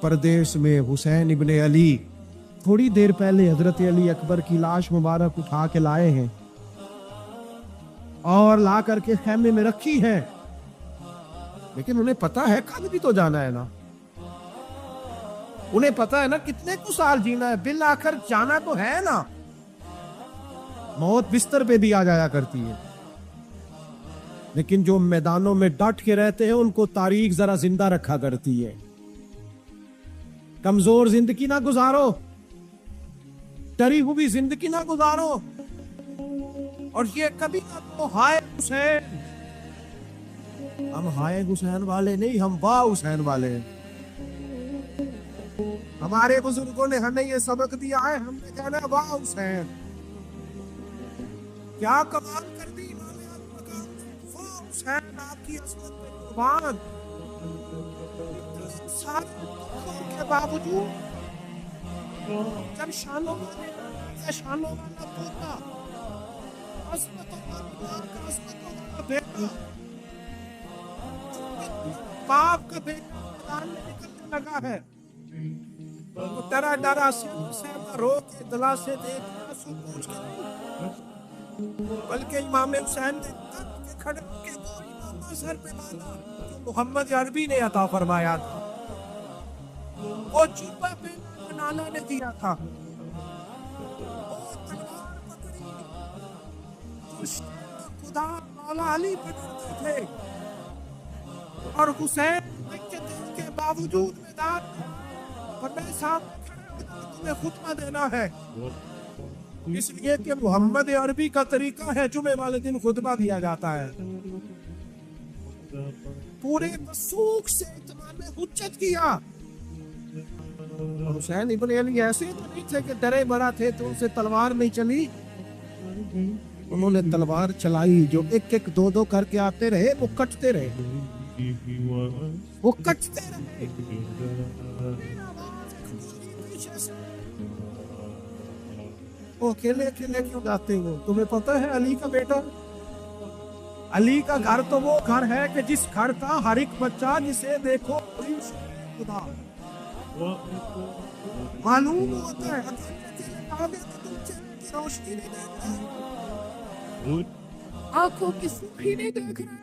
پردیس میں حسین ابن علی تھوڑی دیر پہلے حضرت علی اکبر کی لاش مبارک اٹھا کے لائے ہیں اور لا کر کے خیمے میں رکھی ہے، لیکن انہیں پتا ہے کل بھی تو جانا ہے نا، انہیں پتا ہے نا کتنے کو سال جینا ہے، بالآخر جانا تو ہے نا، موت بستر پہ بھی آ جایا کرتی ہے، لیکن جو میدانوں میں ڈٹ کے رہتے ہیں ان کو تاریخ ذرا زندہ رکھا کرتی ہے۔ کمزور زندگی نہ گزارو، ڈری ہوئی زندگی نہ گزارو، اور یہ کبھی نہ تو ہائے حسین، ہم ہائے حسین والے نہیں، ہم واہ حسین والے ہیں۔ ہمارے بزرگوں نے ہمیں یہ سبق دیا ہے، ہم نے کہنا ہے واہ حسین، کیا کمال کر دی واہ حسین، آپ کی عظمت پہ قربان، کے باوجود جب شانوں والا پوتا عظمتوں والا بیٹا باپ کا بیٹا میدان میں نکلنے لگا ہے تو ڈرا ڈرا سے رو کے دلا سے دیکھ آنسو پوچھ کے، بلکہ امام حسین نے تب کے کھڑے کے گولی سر پہ باندھا جو محمد عربی نے عطا فرمایا تھا، وہ جوبہ پہنا نانا نے دیا تھا، وہ تلوار پکڑی جو خدا مولا علی پکڑتے تھے، اور حسین بچے دل کے باوجود میدان اور میں صاحب تمہیں خطبہ دینا ہے، اس لیے کہ محمد عربی کا طریقہ ہے جمعے والے دن خطبہ دیا جاتا ہے، پورے وثوق سے اتمام حجت کیا۔ حسین ابن علی ایسے تو نہیں تھے کہ ڈرے بڑا تھے تو ان سے تلوار نہیں چلی، انہوں نے تلوار چلائی، جو ایک ایک دو دو کر کے آتے رہے وہ کٹتے رہے، وہ کٹتے رہے، وہ اکیلے اکیلے کیوں جاتے ہو؟ تمہیں پتہ ہے علی کا بیٹا، علی کا گھر تو وہ گھر ہے کہ جس گھر کا ہر ایک بچہ جسے دیکھو خدا معلوم ہوتا ہے، روشنی نہیں دیکھ رہے، آنکھوں کی سرخی نہیں دیکھ رہے،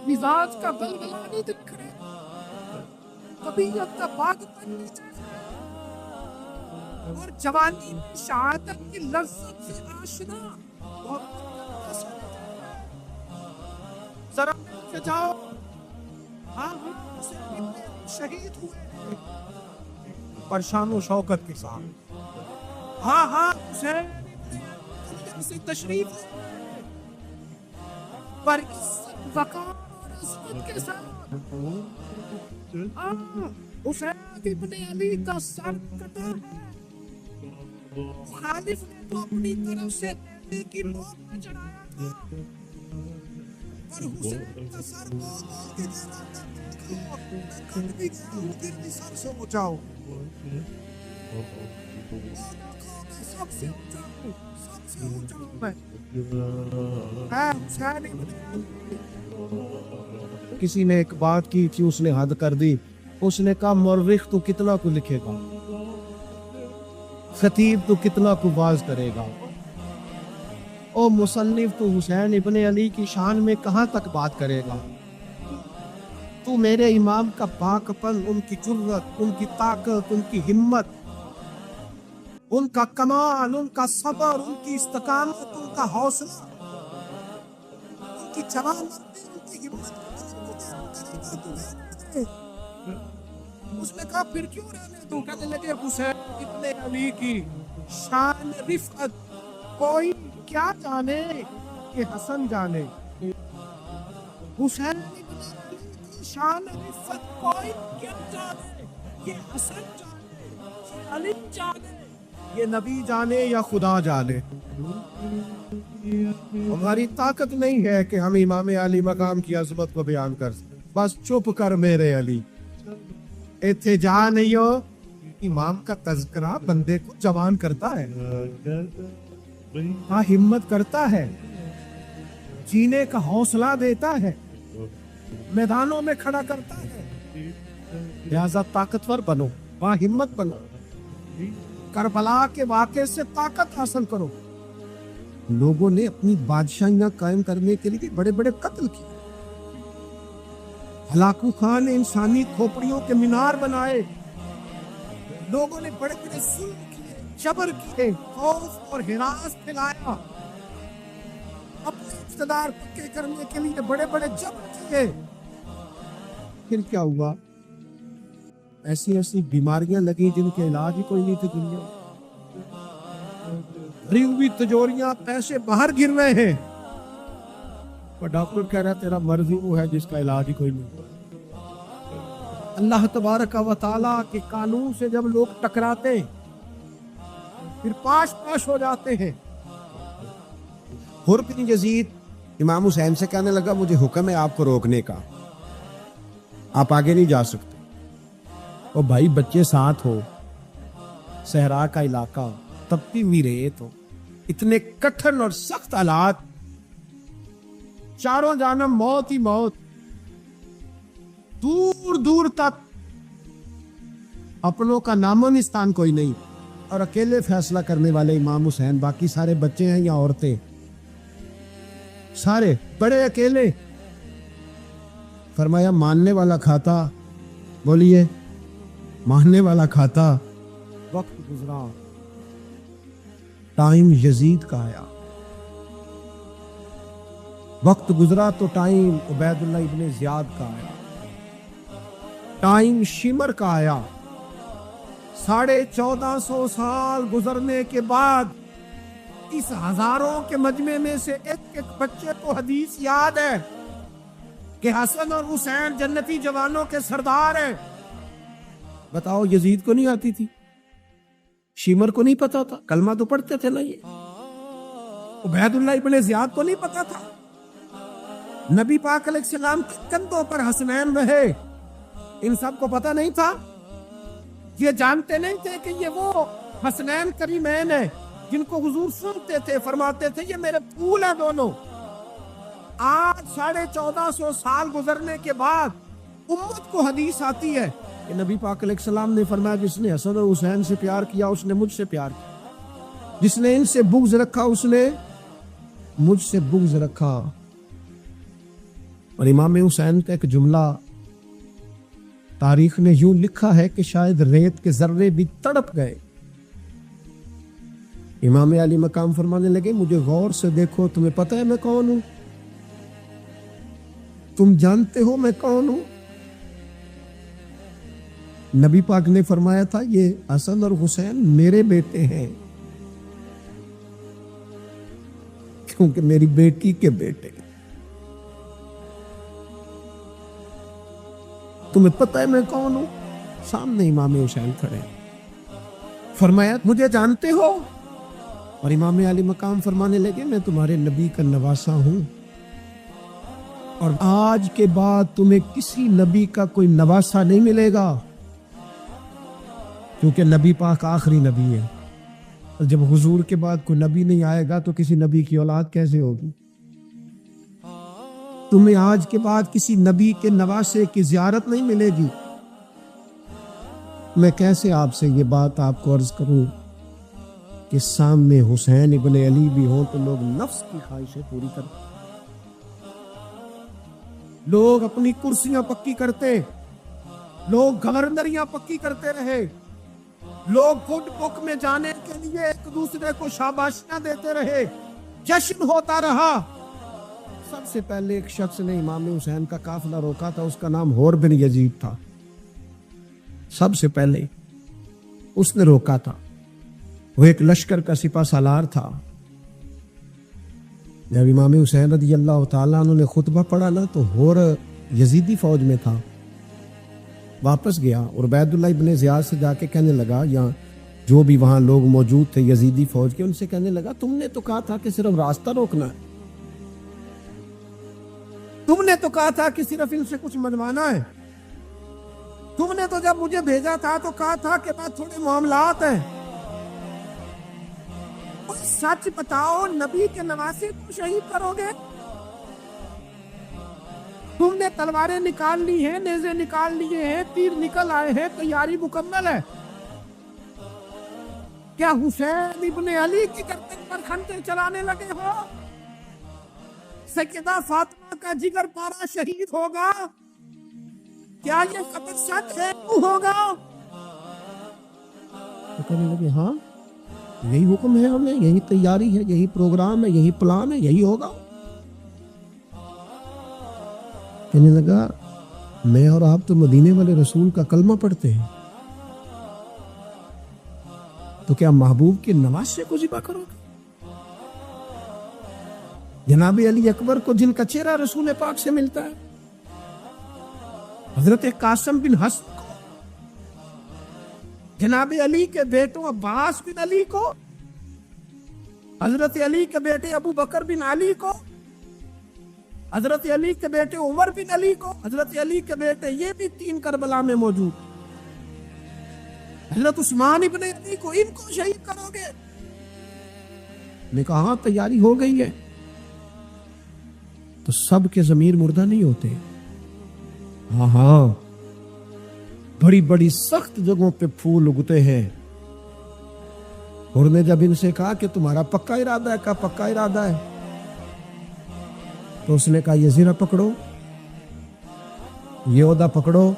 مزاج کا بلبلا نہیں دیکھ رہے، طبیعت کا پاکپن نہیں دیکھ رہے، اور جوانی میں شہادت کی لذت سے آشنا ذرا مل جاؤ، ہاں شہید ہوئے پر شان و شوکت کے ساتھ، ہاں ہاں حسین سے تشریف پر عزت وقار اور عظمت کے ساتھ، حسین ابن علی کا سر کٹا ہے، مخالف نے تو اپنی طرف سے دینے کی موت میں چڑھایا تھا، پر حسین کا سر بول کے دینا تھا، کٹ بھی گیا ہوں پھر بھی سر سے بچاؤ، سب سے اونچا سب سے اونچا میں حسین ابن علی۔ کسی نے ایک بات کی تھی، اس نے حد کر دی، اس نے کہا مورخ تو کتنا کو لکھے گا، خطیب تو کتنا کو باز کرے گا، او مصنف تو حسین ابن علی کی شان میں کہاں تک بات کرے گا، تو میرے امام کا پاکپن، ان کی جرأت، ان کی طاقت، ان کی ہمت، ان کا کمال، ان کا صبر، ان کی استقامت، ان کا حوصلہ، ان کی جوانمردی، ان کی ہمت، اس نے کہا پھر کیوں رہنے دو؟ کہنے لگے حسین ابن علی کی شان رفعت کوئی کیا جانے کہ حسن جانے، حسین ابن علی کی شان رفعت کوئی کیا جانے، یہ حسن جانے، یہ علی جانے، یہ نبی جانے یا خدا جانے۔ ہماری طاقت نہیں ہے کہ ہم امام علی مقام کی عظمت کو بیان کر سکیں، بس چپ کر میرے علی، ایتھے جا نہیں ہو۔ امام کا تذکرہ بندے کو جوان کرتا ہے، ہاں ہمت کرتا ہے، جینے کا حوصلہ دیتا ہے، میدانوں میں کھڑا کرتا ہے، لہذا طاقتور بنو، با ہمت بنو، کربلا کے واقعے سے طاقت حاصل کرو۔ لوگوں نے اپنی بادشاہیاں قائم کرنے کے لیے بڑے بڑے قتل کیے، ہلاکو خان نے انسانی کھوپڑیوں کے مینار بنائے، لوگوں نے بڑے بڑے ظلم کیے، جبر کیے، خوف اور ہراس پھیلایا، اپنے اقتدار پکے کرنے کے لیے بڑے بڑے جبر کیے۔ پھر کیا ہوا؟ ایسی ایسی بیماریاں لگی جن کے علاج ہی کوئی نہیں تھے دنیا میں۔ بھری ہوئی تجوریاں، پیسے باہر گر رہے ہیں، اور ڈاکٹر کہہ رہا ہے تیرا مرض ہی وہ ہے جس کا علاج ہی کوئی نہیں۔ اللہ تبارک و تعالیٰ کے قانون سے جب لوگ ٹکراتے پھر پاش پاش ہو جاتے ہیں۔ حر بن یزید امام حسین سے کہنے لگا مجھے حکم ہے آپ کو روکنے کا، آپ آگے نہیں جا سکتے۔ اور بھائی بچے ساتھ ہو، صحرا کا علاقہ، تپتی ہوئی ریت ہو، اتنے کٹھن اور سخت حالات، چاروں جانب موت ہی موت، دور دور تک اپنوں کا نام و نشان کوئی نہیں، اور اکیلے فیصلہ کرنے والے امام حسین، باقی سارے بچے ہیں یا عورتیں، سارے بڑے اکیلے۔ فرمایا ماننے والا کھاتا، بولیے ماننے والا کھاتا۔ وقت گزرا، ٹائم یزید کا آیا، وقت گزرا تو ٹائم عبید اللہ ابن زیاد کا آیا، ٹائم شمر کا آیا۔ 1450 سال گزرنے کے بعد اس ہزاروں کے مجمع میں سے ایک ایک بچے کو حدیث یاد ہے کہ حسن اور حسین جنتی جوانوں کے سردار ہیں۔ بتاؤ یزید کو نہیں آتی تھی؟ شیمر کو نہیں پتا تھا؟ کلمہ تو پڑھتے تھے نا یہ؟ عبید اللہ ابن زیاد کو نہیں پتا تھا؟ نبی پاک علیہ السلام کے کندھوں پر حسنین رہے، ان سب کو پتا نہیں تھا؟ یہ جانتے نہیں تھے کہ یہ وہ حسنین کریمین ہیں جن کو حضور سنتے تھے، فرماتے تھے یہ میرے پھول ہیں دونوں؟ آج 1450 سال گزرنے کے بعد امت کو حدیث آتی ہے کہ نبی پاک علیہ السلام نے فرمایا جس نے حسن اور حسین سے پیار کیا اس نے مجھ سے پیار کیا، جس نے ان سے بغض رکھا اس نے مجھ سے بغض رکھا۔ اور امام حسین کا ایک جملہ تاریخ نے یوں لکھا ہے کہ شاید ریت کے ذرے بھی تڑپ گئے۔ امام علی مقام فرمانے لگے مجھے غور سے دیکھو، تمہیں پتہ ہے میں کون ہوں؟ تم جانتے ہو میں کون ہوں؟ نبی پاک نے فرمایا تھا یہ حسن اور حسین میرے بیٹے ہیں، کیونکہ میری بیٹی کے بیٹے۔ تمہیں پتہ ہے میں کون ہوں؟ سامنے امام حسین کھڑے، فرمایا مجھے جانتے ہو؟ اور امام علی مقام فرمانے لگے میں تمہارے نبی کا نواسا ہوں، اور آج کے بعد تمہیں کسی نبی کا کوئی نواسا نہیں ملے گا، کیونکہ نبی پاک آخری نبی ہے۔ اور جب حضور کے بعد کوئی نبی نہیں آئے گا تو کسی نبی کی اولاد کیسے ہوگی؟ تمہیں آج کے بعد کسی نبی کے نواسے کی زیارت نہیں ملے گی۔ میں کیسے آپ سے یہ بات آپ کو عرض کروں کہ سامنے حسین ابن علی بھی ہوں تو لوگ نفس کی خواہشیں پوری کرتے، لوگ اپنی کرسیاں پکی کرتے، لوگ گورنریاں پکی کرتے رہے، لوگ گڈ بک میں جانے کے لیے ایک دوسرے کو شاباشیاں دیتے رہے، جشن ہوتا رہا۔ سب سے پہلے ایک شخص نے امام حسین کا قافلہ روکا تھا، اس کا نام حور بن یزید تھا۔ سب سے پہلے اس نے روکا تھا، وہ ایک لشکر کا سپہ سالار تھا۔ جب امام حسین رضی اللہ تعالیٰ عنہ نے خطبہ پڑھا نا تو حور یزیدی فوج میں تھا، واپس گیا اور عبید اللہ ابن زیاد سے جا کے کہنے لگا، یا جو بھی وہاں لوگ موجود تھے یزیدی فوج کے، ان سے کہنے لگا تم نے تو کہا تھا کہ صرف راستہ روکنا ہے، تم نے تو کہا تھا کہ صرف ان سے کچھ منوانا ہے، تم نے تو جب مجھے بھیجا تھا تو کہا تھا کہ بات تھوڑے معاملات ہیں، سچ بتاؤ نبی کے نواسے کو شہید کرو گے؟ تم نے تلواریں نکال لی ہیں، نیزے نکال لیے ہیں، تیر نکل آئے ہیں، تیاری مکمل ہے۔ کیا حسین ابن علی کی گردن پر خنجر چلانے لگے ہو؟ سیدہ فاطمہ کا جگر پارا شہید ہوگا؟ کیا یہ خبر سچ ہے؟ کیوں ہوگا؟ تو کہنے لگے ہاں یہی حکم ہے ہمیں، یہی تیاری ہے، یہی پروگرام ہے، یہی پلان ہے، یہی ہوگا۔ کہنے لگا میں اور آپ تو مدینے والے رسول کا کلمہ پڑھتے ہیں، تو کیا محبوب کے نواسے کو ذبح کرو گے؟ جناب علی اکبر کو جن کا چہرہ رسول پاک سے ملتا ہے، حضرت قاسم بن حسن کو، جناب علی کے بیٹوں عباس بن علی کو، حضرت علی کے بیٹے ابو بکر بن علی کو، حضرت علی کے بیٹے عمر بن علی کو، حضرت علی کے بیٹے یہ بھی 3 کربلا میں موجود، حضرت عثمان ابن علی کو، ان کو شہید کرو گے؟ نے کہا ہاں تیاری ہو گئی ہے۔ تو سب کے ضمیر مردہ نہیں ہوتے، ہاں ہاں بڑی بڑی سخت جگہوں پہ پھول اگتے ہیں۔ اور نے جب ان سے کہا کہ تمہارا پکا ارادہ ہے، کہا پکا ارادہ ہے، تو اس نے کہا یہ زرہ پکڑو، یہ عہدہ پکڑو،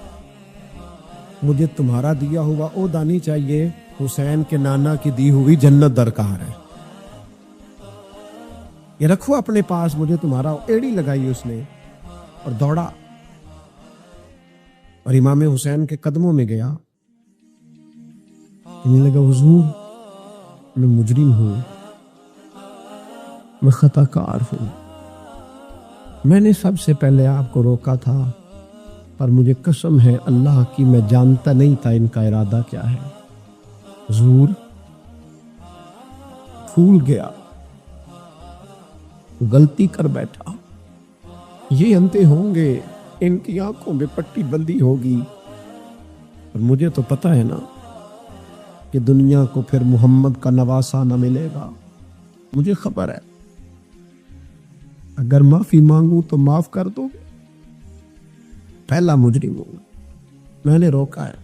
مجھے تمہارا دیا ہوا عہدہ نہیں چاہیے، حسین کے نانا کی دی ہوئی جنت درکار ہے، یہ رکھو اپنے پاس، مجھے تمہارا۔ ایڑی لگائی اس نے اور دوڑا اور امام حسین کے قدموں میں گیا، کہنے لگا حضور میں مجرم ہوں، میں خطا کار ہوں، میں نے سب سے پہلے آپ کو روکا تھا، پر مجھے قسم ہے اللہ کی میں جانتا نہیں تھا ان کا ارادہ کیا ہے۔ حضور بھول گیا، غلطی کر بیٹھا، یہ انتے ہوں گے، ان کی آنکھوں میں پٹی بندی ہوگی، اور مجھے تو پتہ ہے نا کہ دنیا کو پھر محمد کا نواسہ نہ ملے گا، مجھے خبر ہے اگر معافی مانگوں تو معاف کر دو گے، پہلا مجرم ہوں، میں نے روکا ہے،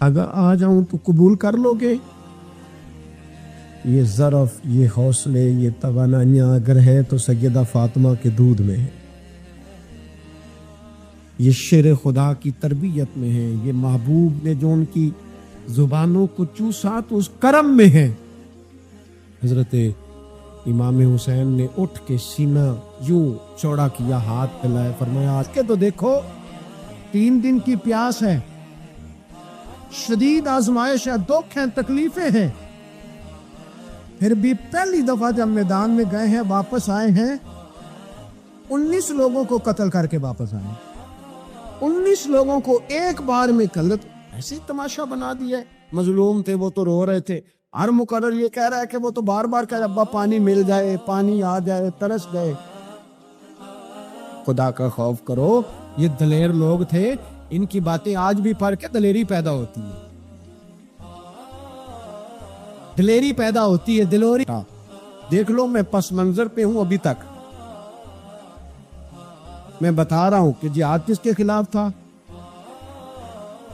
اگر آ جاؤں تو قبول کر لو گے؟ یہ ظرف، یہ حوصلے، یہ توانائیاں اگر ہے تو سیدہ فاطمہ کے دودھ میں ہے، یہ شیر خدا کی تربیت میں ہے، یہ محبوب نے جو ان کی زبانوں کو چوسا تو اس کرم میں ہے۔ حضرت امام حسین نے اٹھ کے سینہ یوں چوڑا کیا، ہاتھ پھیلائے، فرمایا آج کے تو دیکھو 3 دن کی پیاس ہے، شدید آزمائش ہے، دکھ ہیں، تکلیفیں ہیں، پھر بھی پہلی دفعہ جب میدان میں گئے ہیں، واپس آئے ہیں، 19 لوگوں کو قتل کر کے واپس آئے، 19 لوگوں کو ایک بار میں قتل، ایسے تماشا بنا دیا ہے۔ مظلوم تھے وہ تو رو رہے تھے، ہر مقرر یہ کہہ رہا ہے کہ وہ تو بار بار کہہ رہا ہے ابا پانی مل جائے، پانی آ جائے، ترس گئے۔ خدا کا خوف کرو، یہ دلیر لوگ تھے، ان کی باتیں آج بھی پڑھ کے دلیری پیدا ہوتی ہے، دلیری پیدا ہوتی ہے، دلوری۔ دیکھ لو میں پس منظر پہ ہوں ابھی تک، میں بتا رہا ہوں کہ جہاد کس کے خلاف تھا؟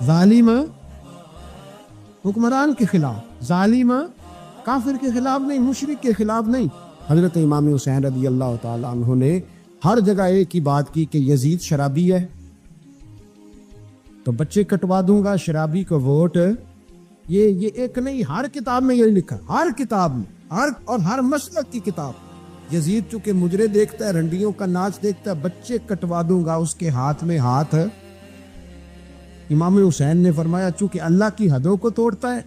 ظالم حکمران کے خلاف، ظالم کافر کے خلاف نہیں، مشرک کے خلاف نہیں۔ حضرت امام حسین رضی اللہ تعالیٰ عنہ نے ہر جگہ ایک ہی بات کی کہ یزید شرابی ہے تو بچے کٹوا دوں گا، شرابی کو ووٹ، یہ ایک نہیں، ہر کتاب میں یہ لکھا، ہر کتاب میں، اور ہر مسلک کی کتاب۔ یزید چونکہ مجرے دیکھتا ہے، رنڈیوں کا ناچ دیکھتا ہے، بچے کٹوا دوں گا، اس کے ہاتھ میں ہاتھ ہے۔ امام حسین نے فرمایا چونکہ اللہ کی حدوں کو توڑتا ہے،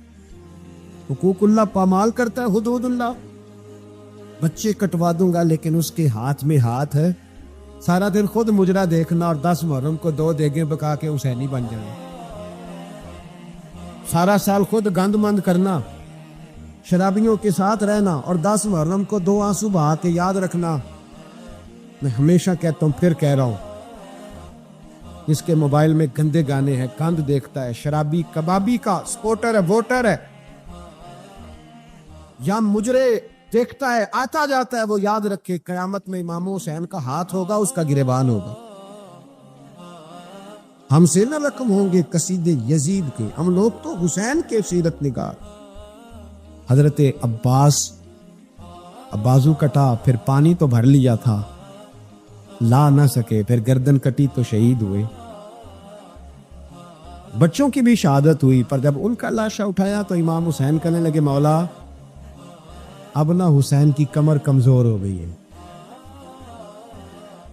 حقوق اللہ پامال کرتا ہے، حدود اللہ، بچے کٹوا دوں گا لیکن اس کے ہاتھ میں ہاتھ ہے۔ سارا دن خود مجرا دیکھنا اور 10 محرم کو 2 دیگیں پکا کے حسینی بن جانا، سارا سال خود گند مند کرنا، شرابیوں کے ساتھ رہنا، اور 10 محرم کو 2 آنسو بہا کے یاد رکھنا۔ میں ہمیشہ کہتا ہوں، پھر کہہ رہا ہوں، جس کے موبائل میں گندے گانے ہیں، گند دیکھتا ہے، شرابی کبابی کا سپورٹر ہے، ووٹر ہے، یا مجرے دیکھتا ہے، آتا جاتا ہے، وہ یاد رکھے قیامت میں امام حسین کا ہاتھ ہوگا، اس کا گریبان ہوگا۔ ہم سے نہ رقم ہوں گے قصیدے یزید کے، ہم لوگ تو حسین کے سیرت نگار۔ حضرت عباس بازو کٹا، پھر پانی تو بھر لیا تھا، لا نہ سکے، پھر گردن کٹی تو شہید ہوئے۔ بچوں کی بھی شہادت ہوئی، پر جب ان کا لاشا اٹھایا تو امام حسین کہنے لگے مولا اب نہ حسین کی کمر کمزور ہو گئی ہے،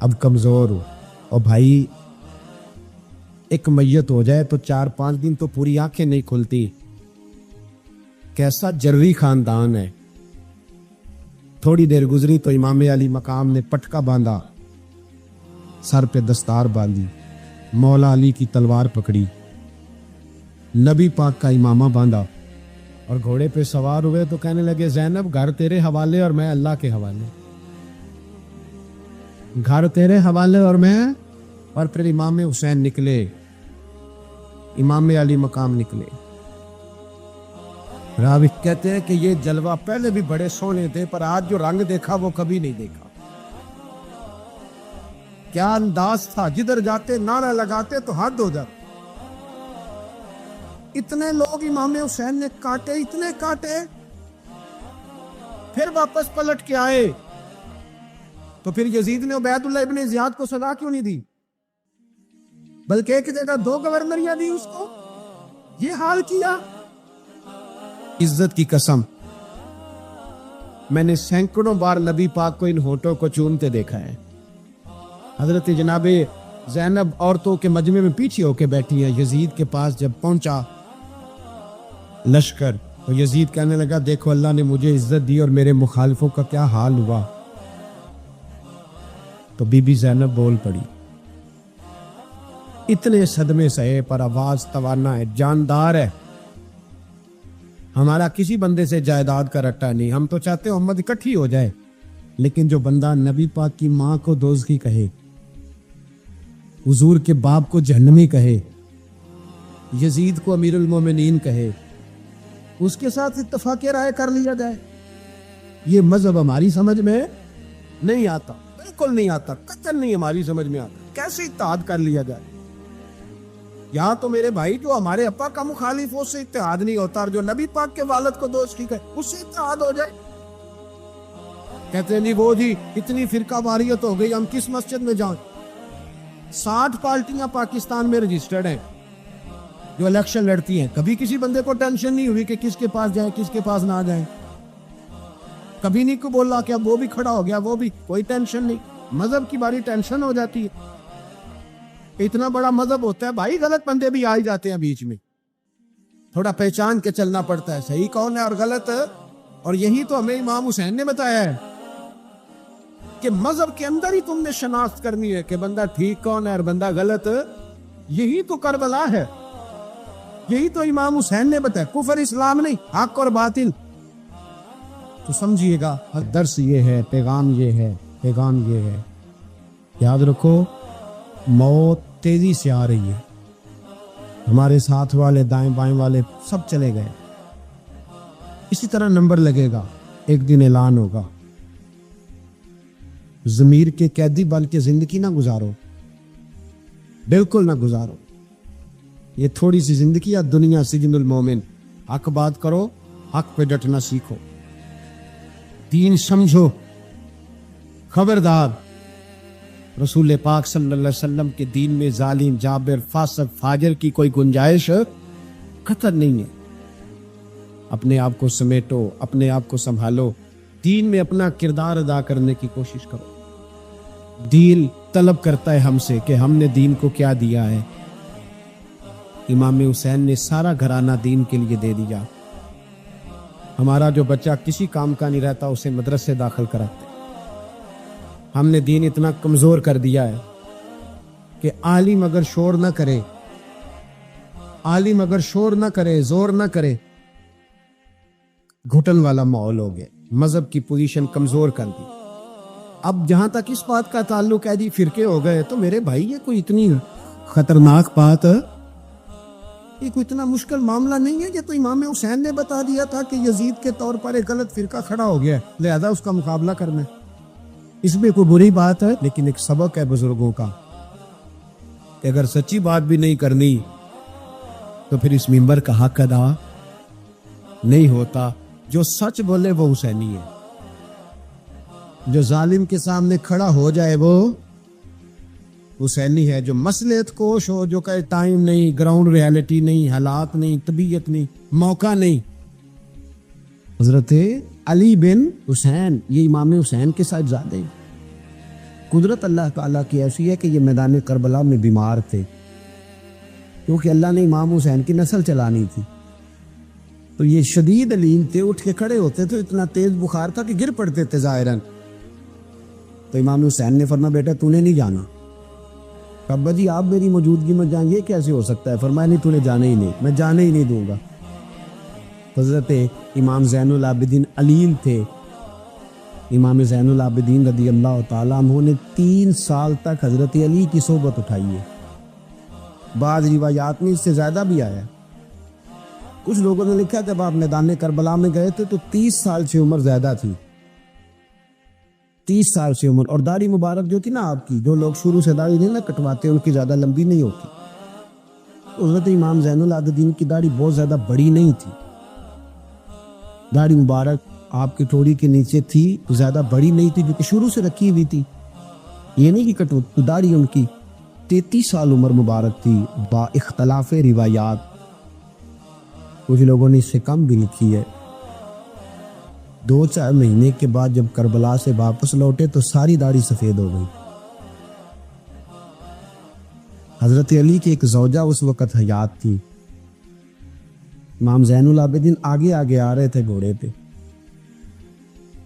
اب کمزور ہو، اور بھائی ایک میت ہو جائے تو 4-5 دن تو پوری آنکھیں نہیں کھلتی، کیسا جرری خاندان ہے۔ تھوڑی دیر گزری تو امام علی مقام نے پٹکا باندھا، سر پہ دستار باندھی، مولا علی کی تلوار پکڑی، نبی پاک کا امامہ باندھا اور گھوڑے پہ سوار ہوئے تو کہنے لگے زینب گھر تیرے حوالے اور میں اللہ کے حوالے، گھر تیرے حوالے اور میں۔ اور پھر امام حسین نکلے، امام علی مقام نکلے۔ راوی کہتے ہیں کہ یہ جلوہ پہلے بھی بڑے سونے تھے، پر آج جو رنگ دیکھا وہ کبھی نہیں دیکھا۔ کیا انداز تھا، جدھر جاتے نعرہ لگاتے تو حد ہو جاتا۔ اتنے لوگ امام حسین نے کاٹے، اتنے کاٹے، پھر واپس پلٹ کے آئے تو پھر یزید نے عبید اللہ ابن زیاد کو سزا کیوں نہیں دی، بلکہ ایک جگہ 2 گورنریاں دی اس کو، یہ حال کیا۔ عزت کی قسم میں نے سینکڑوں بار نبی پاک کو ان ہونٹوں کو چومتے دیکھا ہے۔ حضرت جناب زینب عورتوں کے مجمع میں پیچھے ہو کے بیٹھی ہیں، یزید کے پاس جب پہنچا لشکر تو یزید کہنے لگا دیکھو اللہ نے مجھے عزت دی اور میرے مخالفوں کا کیا حال ہوا، تو بی بی زینب بول پڑی، اتنے صدمے سہے پر آواز توانا ہے، جاندار ہے، ہمارا کسی بندے سے جائیداد کا رٹا نہیں، ہم تو چاہتے ہیں امت اکٹھی ہو جائے، لیکن جو بندہ نبی پاک کی ماں کو دوزخی کہے، حضور کے باپ کو جہنمی کہے، یزید کو امیر المومنین کہے، اس کے ساتھ اتفاق رائے کر لیا جائے، یہ مذہب ہماری سمجھ میں نہیں آتا، بالکل نہیں آتا، قطعاً نہیں ہماری سمجھ میں آتا، کیسے اتحاد کر لیا جائے۔ یہاں تو میرے بھائی جو ہمارے ابا کا مخالف ہو اس سے اتحاد نہیں ہوتا، اور جو نبی پاک کے والد کو دوست کی کہے اس سے اتحاد ہو جائے۔ کہتے ہیں نہیں وہ جی اتنی فرقہ واریت ہو گئی، ہم کس مسجد میں جائیں؟ 60 پارٹیاں پاکستان میں رجسٹرڈ ہیں جو الیکشن لڑتی ہیں، کبھی کسی بندے کو ٹینشن نہیں ہوئی کہ کس کے پاس جائیں کس کے پاس نہ جائیں، کبھی نہیں کو بولا کہ اب وہ بھی کھڑا ہو گیا، وہ بھی، کوئی ٹینشن نہیں۔ مذہب کی باری ٹینشن ہو جاتی ہے، اتنا بڑا مذہب ہوتا ہے بھائی، غلط بندے بھی آ ہی جاتے ہیں بیچ میں، تھوڑا پہچان کے چلنا پڑتا ہے صحیح کون ہے اور غلط، اور یہی تو ہمیں امام حسین نے بتایا ہے کہ مذہب کے اندر ہی تم نے شناخت کرنی ہے کہ بندہ ٹھیک کون ہے اور بندہ غلط، یہی تو کربلا ہے، یہی تو امام حسین نے بتایا، کفر اسلام نہیں، حق اور باطل۔ تو سمجھیے گا درس یہ ہے، پیغام یہ ہے، پیغام یہ ہے، یاد رکھو موت تیزی سے آ رہی ہے، ہمارے ساتھ والے دائیں بائیں والے سب چلے گئے، اسی طرح نمبر لگے گا، ایک دن اعلان ہوگا۔ ضمیر کے قیدی بن کے زندگی نہ گزارو، بالکل نہ گزارو، یہ تھوڑی سی زندگی ہے دنیا سجن المومن، حق بات کرو، حق پہ ڈٹنا سیکھو، دین سمجھو، خبردار رسول پاک صلی اللہ علیہ وسلم کے دین میں ظالم جابر فاسق فاجر کی کوئی گنجائش خطر نہیں ہے۔ اپنے آپ کو سمیٹو، اپنے آپ کو سنبھالو، دین میں اپنا کردار ادا کرنے کی کوشش کرو۔ دین طلب کرتا ہے ہم سے کہ ہم نے دین کو کیا دیا ہے۔ امام حسین نے سارا گھرانہ دین کے لیے دے دیا۔ ہمارا جو بچہ کسی کام کا نہیں رہتا اسے مدرسے داخل کراتے، ہم نے دین اتنا کمزور کر دیا ہے کہ عالم اگر شور نہ کرے، عالم اگر شور نہ کرے، زور نہ کرے، گھٹن والا ماحول ہو گیا، مذہب کی پوزیشن کمزور کر دی۔ اب جہاں تک اس بات کا تعلق ہے جی فرقے ہو گئے، تو میرے بھائی یہ کوئی اتنی خطرناک بات ہے، یہ کوئی اتنا مشکل معاملہ نہیں ہے، یہ تو امام حسین نے بتا دیا تھا کہ یزید کے طور پر ایک غلط فرقہ کھڑا ہو گیا ہے، لہذا اس کا مقابلہ کرنا ہے۔ اس میں کوئی بری بات ہے، لیکن ایک سبق ہے بزرگوں کا اگر سچی بات بھی نہیں کرنی تو پھر اس منبر کا حق ادا نہیں ہوتا. جو سچ بولے وہ حسینی ہے. جو ظالم کے سامنے کھڑا ہو جائے وہ حسینی ہے. جو مصلحت کوش ہو, جو کہے ٹائم نہیں, گراؤنڈ ریالٹی نہیں, حالات نہیں, طبیعت نہیں, موقع نہیں. حضرت علی بن حسین یہ امام حسین کے ساتھ زیادہ ہیں. قدرت اللہ تعالیٰ کی ایسی ہے کہ یہ میدان کربلا میں بیمار تھے کیونکہ اللہ نے امام حسین کی نسل چلانی تھی. تو یہ شدید علیم تھے, اٹھ کے کھڑے ہوتے تھے, اتنا تیز بخار تھا کہ گر پڑتے تھے ظاہراً. تو امام حسین نے فرمایا بیٹا تو نے نہیں جانا. ابا جی آپ میری موجودگی میں جائیں, یہ کیسے ہو سکتا ہے؟ فرمایا نہیں, تو نے جانا ہی نہیں, میں جانے ہی نہیں دوں گا. حضرت امام زین العابدین علیل تھے. امام زین العابدین رضی اللہ تعالیٰ عنہ نے 3 سال تک حضرت علی کی صحبت اٹھائی ہے. بعض روایات میں اس سے زیادہ بھی آیا. کچھ لوگوں نے لکھا جب آپ میدان کربلا میں گئے تھے تو 30 سال سے عمر زیادہ تھی. 30 سال سے عمر. اور داڑھی مبارک جو تھی نا آپ کی, جو لوگ شروع سے داڑھی نہیں نا کٹواتے ان کی زیادہ لمبی نہیں ہوتی. حضرت امام زین العابدین کی داڑھی بہت زیادہ بڑی نہیں تھی. داڑھی مبارک آپ کی ٹھوڑی کے نیچے تھی, زیادہ بڑی نہیں تھی, جو کہ شروع سے رکھی ہوئی تھی. یہ نہیں کہ کٹو, داڑھی ان کی 33 سال عمر مبارک تھی با اختلاف روایات. کچھ لوگوں نے اس سے کم بھی لکھی ہے. 2-4 مہینے کے بعد جب کربلا سے واپس لوٹے تو ساری داڑھی سفید ہو گئی. حضرت علی کی ایک زوجہ اس وقت حیات تھی. امام زین العابدین آگے آگے آ رہے تھے گھوڑے پہ.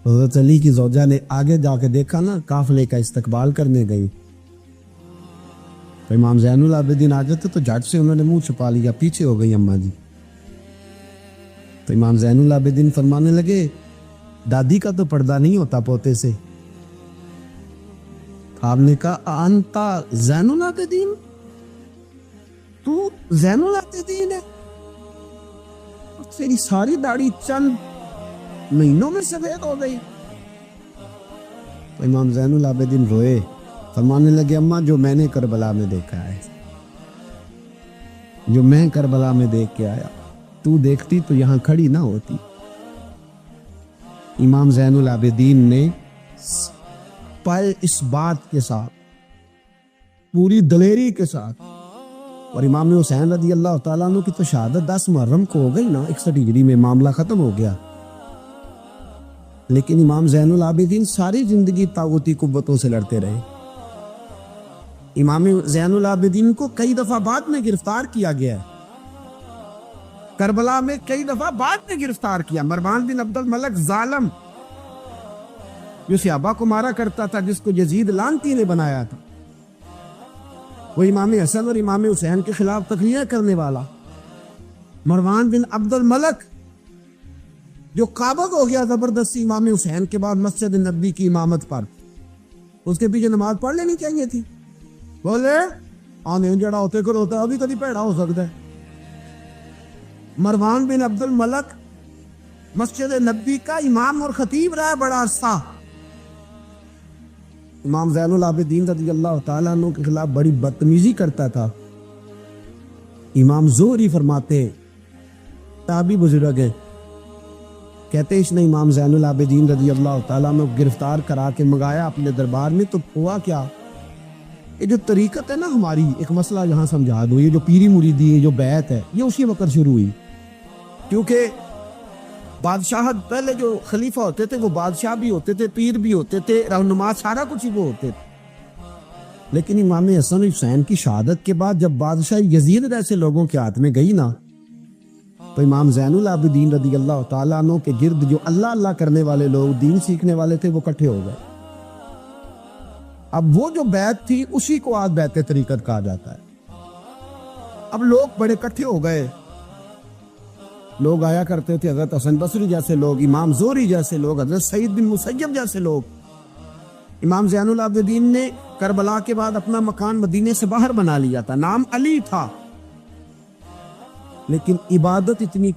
حضرت علی کی زوجہ نے آگے جا کے دیکھا نا, قافلے کا استقبال کرنے گئی. تو امام زین العابدین آ جاتے تو جھٹ سے انہوں نے منہ چھپا لیا, پیچھے ہو گئی اماں جی. تو امام زین العابدین فرمانے لگے دادی کا تو پردہ نہیں ہوتا پوتے سے. آپ نے کہا انتا زین العابدین, تو زین العابدین ہے, تیری ساری داڑھی چند مہینوں میں سفید ہو گئی. تو امام زین العابدین روئے, فرمانے لگے اماں جو میں نے کربلا میں دیکھا ہے, جو میں کربلا میں دیکھ کے آیا, تو دیکھتی تو یہاں کھڑی نہ ہوتی. امام زین العابدین نے پائے اس بات کے ساتھ, پوری دلیری کے ساتھ. اور امام حسین رضی اللہ تعالیٰ عنہ کی تو شہادت 10 محرم کو ہو گئی نا, 61 ہجری میں معاملہ ختم ہو گیا. لیکن امام زین العابدین ساری زندگی طاغوتی قوتوں سے لڑتے رہے. امام زین العابدین کو کئی دفعہ بعد میں گرفتار کیا گیا ہے, کربلا میں کئی دفعہ بعد میں گرفتار کیا. مروان بن عبد الملک ظالم جو صحابہ کو مارا کرتا تھا, جس کو یزید لعنتی نے بنایا تھا, وہ امام حسن اور امام حسین کے خلاف تقریریں کرنے والا مروان بن عبد الملک, جو قابض ہو گیا زبردستی امام حسین کے بعد مسجد نبی کی امامت پر. اس کے پیچھے نماز پڑھ لینی چاہیے تھی. بولے آنے جڑا ہوتے کر ہوتا ہے, ابھی کبھی پیڑا ہو سکتا ہے. مروان بن عبد الملک مسجد نبی کا امام اور خطیب رہا بڑا عرصہ. امام زین العابدین رضی اللہ تعالیٰ عنہ کے خلاف بڑی بدتمیزی کرتا تھا. امام زہری فرماتے, تابعی بزرگ ہیں, کہتے اس نے امام زین العابدین رضی اللہ تعالیٰ عنہ گرفتار کرا کے منگایا اپنے دربار میں. تو ہوا کیا, یہ جو طریقت ہے نا ہماری, ایک مسئلہ یہاں سمجھا دو, یہ جو پیری مریدی ہے, جو بیعت ہے, یہ اسی وقت شروع ہوئی. کیونکہ بادشاہت پہلے جو خلیفہ ہوتے تھے وہ بادشاہ بھی ہوتے تھے, پیر بھی ہوتے تھے, رہنما, سارا کچھ ہی وہ ہوتے تھے. لیکن امام حسن حسین کی شہادت کے بعد جب بادشاہ یزید جیسے لوگوں کے ہاتھ میں گئی نا, تو امام زین العابدین رضی اللہ تعالیٰ عنہ کے گرد جو اللہ اللہ کرنے والے لوگ, دین سیکھنے والے تھے, وہ کٹھے ہو گئے. اب وہ جو بیعت تھی اسی کو آج بیعت طریقت کہا جاتا ہے. اب لوگ بڑے کٹھے ہو گئے. لوگ آیا کرتے تھے, حضرت حسن بصری جیسے لوگ, امام زہری جیسے لوگ, حضرت سعید بن مسیب جیسے لوگ. امام زین العابدین نے کربلا کے بعد اپنا مکان مدینے سے باہر بنا لیا تھا, نام علی تھا, لیکن عبادت اتنی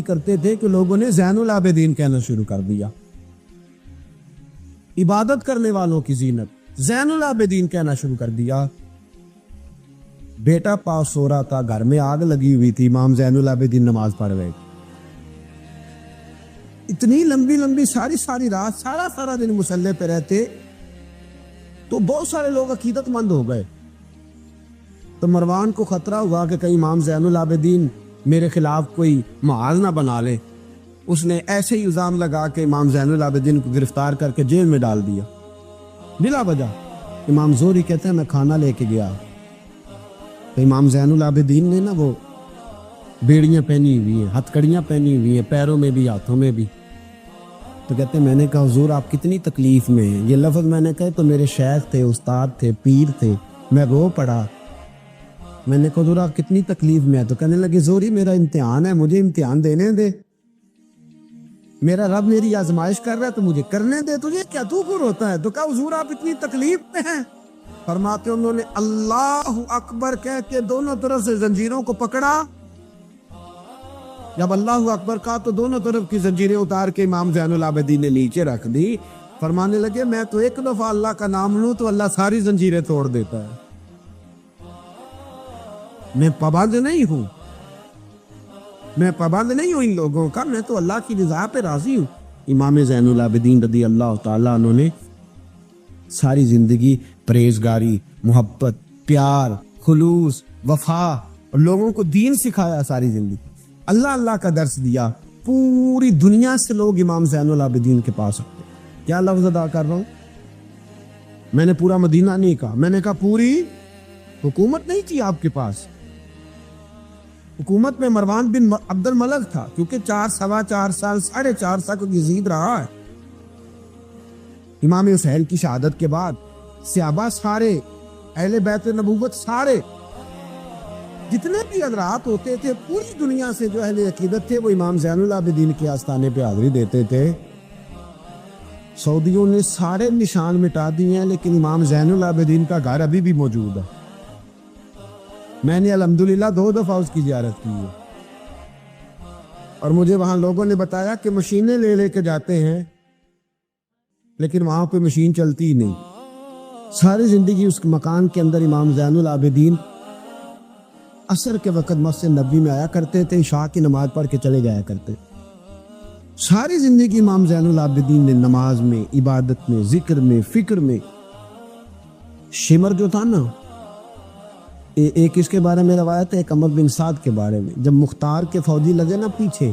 کرتے تھے کہ لوگوں نے زین العابدین کہنا شروع کر دیا. عبادت کرنے والوں کی زینت زین العابدین کہنا شروع کر دیا. بیٹا پاس سو رہا تھا، گھر میں آگ لگی ہوئی تھی، امام زین العابدین نماز پڑھ گئے. اتنی لمبی لمبی ساری رات سارا دن مصلی پہ رہتے تو بہت سارے لوگ عقیدت مند ہو گئے. تو مروان کو خطرہ ہوا کہ کہیں امام زین العابدین میرے خلاف کوئی محاذ نہ بنا لے. اس نے ایسے ہی الزام لگا کہ امام زین العابدین کو گرفتار کر کے جیل میں ڈال دیا بلا وجہ. امام زہری کہتے ہیں میں کھانا لے کے گیا تو امام زین العابدین نے نا وہ بیڑیاں پہنی ہوئی ہیں، ہتھ کڑیاں پہنی ہوئی ہیں، پیروں میں بھی ہاتھوں میں بھی. تو کہتے ہیں میں نے کہا حضور آپ کتنی تکلیف میں ہیں. یہ لفظ میں نے کہا تو میرے شیخ تھے، استاد تھے، پیر تھے. میں رو پڑا. میں نے کہا حضور آپ کتنی تکلیف میں ہے. تو کہنے لگے زہری میرا امتحان ہے، مجھے امتحان دینے دے. میرا رب میری آزمائش کر رہا ہے تو مجھے کرنے دے، تجھے کیا تو پر ہوتا ہے. تو کہا حضور آپ اتنی تکلیف میں ہیں. فرماتے انہوں نے اللہ اکبر کہہ کے دونوں طرف سے زنجیروں کو پکڑا. جب اللہ اکبر کہا تو دونوں طرف کی زنجیریں اتار کے امام زین العابدین نے نیچے رکھ دی. فرمانے لگے میں تو ایک دفعہ اللہ کا نام لوں تو اللہ ساری زنجیریں توڑ دیتا ہے. میں پابند نہیں ہوں، میں پابند نہیں ہوں ان لوگوں کا، میں تو اللہ کی رضا پہ راضی ہوں. امام زین العابدین رضی اللہ تعالیٰ عنہ نے ساری زندگی پرہیزگاری، محبت، پیار، خلوص، وفا اور لوگوں کو دین سکھایا. ساری زندگی اللہ کا درس دیا. پوری دنیا سے لوگ امام زین العابدین کے پاس آتے. کیا لفظ ادا کر رہا ہوں، میں نے پورا مدینہ نہیں کہا، میں نے کہا پوری حکومت نہیں تھی آپ کے پاس. حکومت میں مروان بن عبد الملک تھا، کیونکہ 4 سال 4.5 سال کو یزید رہا ہے. امام حسین کی شہادت کے بعد صحابہ سارے، اہل بیت نبوت سارے، جتنے بھی حضرات ہوتے تھے پوری دنیا سے جو اہل عقیدت تھے وہ امام زین العابدین کے آستانے پہ حاضری دیتے تھے. سعودیوں نے سارے نشان مٹا دیے ہیں لیکن امام زین العابدین کا گھر ابھی بھی موجود ہے. میں نے الحمدللہ 2 دفعہ اس کی زیارت کی ہے اور مجھے وہاں لوگوں نے بتایا کہ مشینیں لے کے جاتے ہیں لیکن وہاں پہ مشین چلتی ہی نہیں. ساری زندگی اس مکان کے اندر امام زین العابدین عصر کے وقت مسجد نبوی میں آیا کرتے تھے، عشاء کی نماز پڑھ کے چلے جایا کرتے. ساری زندگی امام زین العابدین نے نماز میں، عبادت میں، ذکر میں، فکر میں. شمر جو تھا نا، ایک اس کے بارے میں روایت ہے، ایک عمر بن سعد کے بارے میں. جب مختار کے فوجی لگے نا پیچھے،